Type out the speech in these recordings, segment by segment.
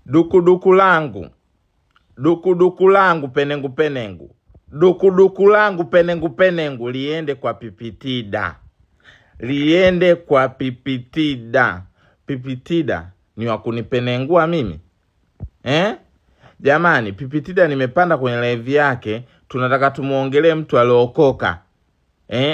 Dukuduku langu, dukuduku langu penengu penengu, dukuduku langu penengu penengu liende kwa Pipitida, liende kwa Pipitida. Pipitida ni wakunipenengua mimi Jamani, Pipitida nimepanda kwenye live yake, tunataka tumuongelee mtu aliokoka.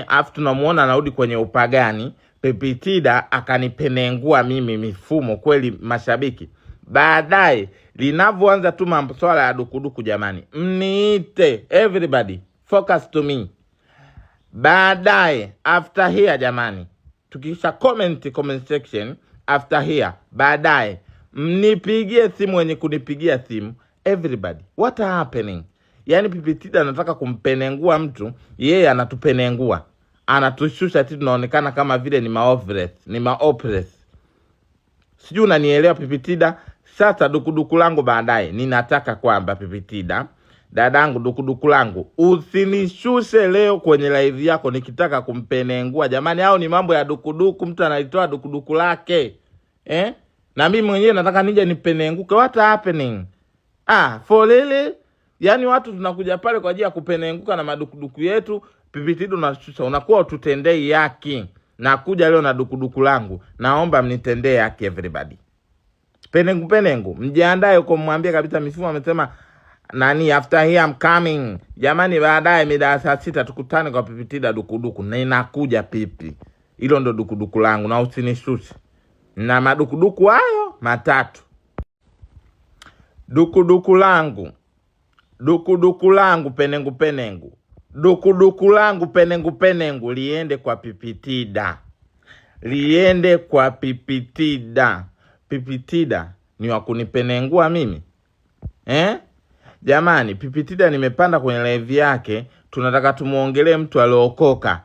Afu tunamuona anarudi kwenye upagani. Pipitida akanipenengua mimi mifumo kweli mashabiki. Baadaye linavyoanza tu mambo swala ya dukuduku, jamani, mniite, everybody focus to me. Baadaye after here, jamani, tukisha comment section after here, baadaye mnipigie simu wenye kunipigia simu. Everybody, what happening? Yani Pipitida anataka kumpenengua mtu, yeye anatupenengua, anatushusha ati tunaonekana kama vile ni maopres. Sijui unanielewa Pipitida? Sasa dukuduku langu baadaye, ninataka kwamba Pipitida, dadangu, dukuduku langu, usinishushe leo kwenye live yako nikitaka kumpenengua. Jamani, hao ni mambo ya dukuduku, mtu analitoa dukuduku lake. Na mimi mwenyewe nataka nije nipenenguke. What happening? For really? Yani watu tunakuja pale kwa ajili ya kupenenguka na madukuduku yetu. Pipitida unashusha, unakuwa ututendei haki. Na kuja leo na dukuduku langu, naomba mnitendee haki everybody. Penengu, mjiandae uko, mwambie kabisa mifumo amesema nani after here I'm coming. Jamani, baadaye mida saa 6 tukutane kwa Pipitida dukuduku. Na inakuja pipi. Hilo ndo dukuduku langu, na usinishushe. Na madukuduku hayo matatu. Dukuduku langu, dukuduku langu penengu, dukuduku langu penengu liende kwa Pipitida, liende kwa Pipitida. Pipitida ni wakunipenengua mimi Jamani, Pipitida nimepanda kwenye live yake, tunataka tumuongelee mtu aliokoka.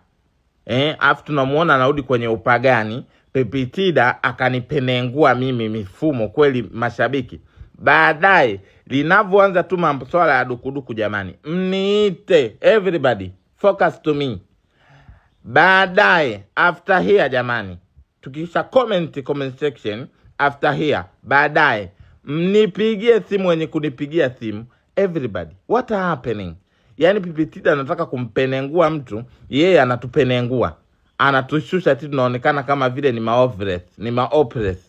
Afu tunamuona anarudi kwenye upagani. Pipitida akanipenengua mimi mifumo kweli mashabiki. Baadaye linavyoanza tu mambo swala ya dukuduku, jamani, mniite, everybody focus to me. Baadaye after here, jamani, tukisha comment section after here, baadaye mnipigie simu wenye kunipigia simu. Everybody, what happening? Yani Pipitida anataka kumpenengua mtu, yeye anatupenengua, anatushusha ati tunaonekana kama vile ni maopres.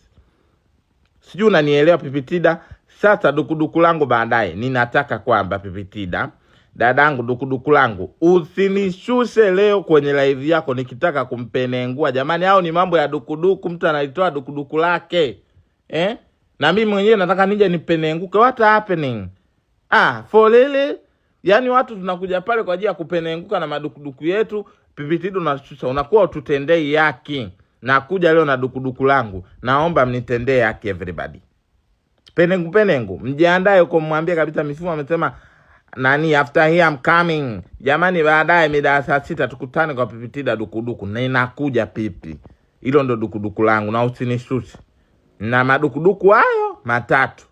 Sijui unanielewa Pipitida? Sasa dukuduku langu baadaye, ninataka kwamba Pipitida, dadangu, dukuduku langu, usinishushe leo kwenye live yako nikitaka kumpenengua. Jamani, hao ni mambo ya dukuduku, mtu analitoa dukuduku lake. Na mimi mwenyewe nataka nije nipenenguke. What happening? For really? Yani watu tunakuja pale kwa ajili ya kupenenguka na madukuduku yetu. Pipitida unashusha, unakuwa ututendei haki. Na kuja leo na dukuduku langu, naomba mnitendee haki everybody. Penengu, mjiandae uko, mwambie kabisa mifumo amesema nani after here I'm coming. Jamani, baadaye mida saa 6 tukutane kwa Pipitida dukuduku. Na inakuja pipi. Hilo ndo dukuduku langu, na usinishushe. Na madukuduku hayo matatu.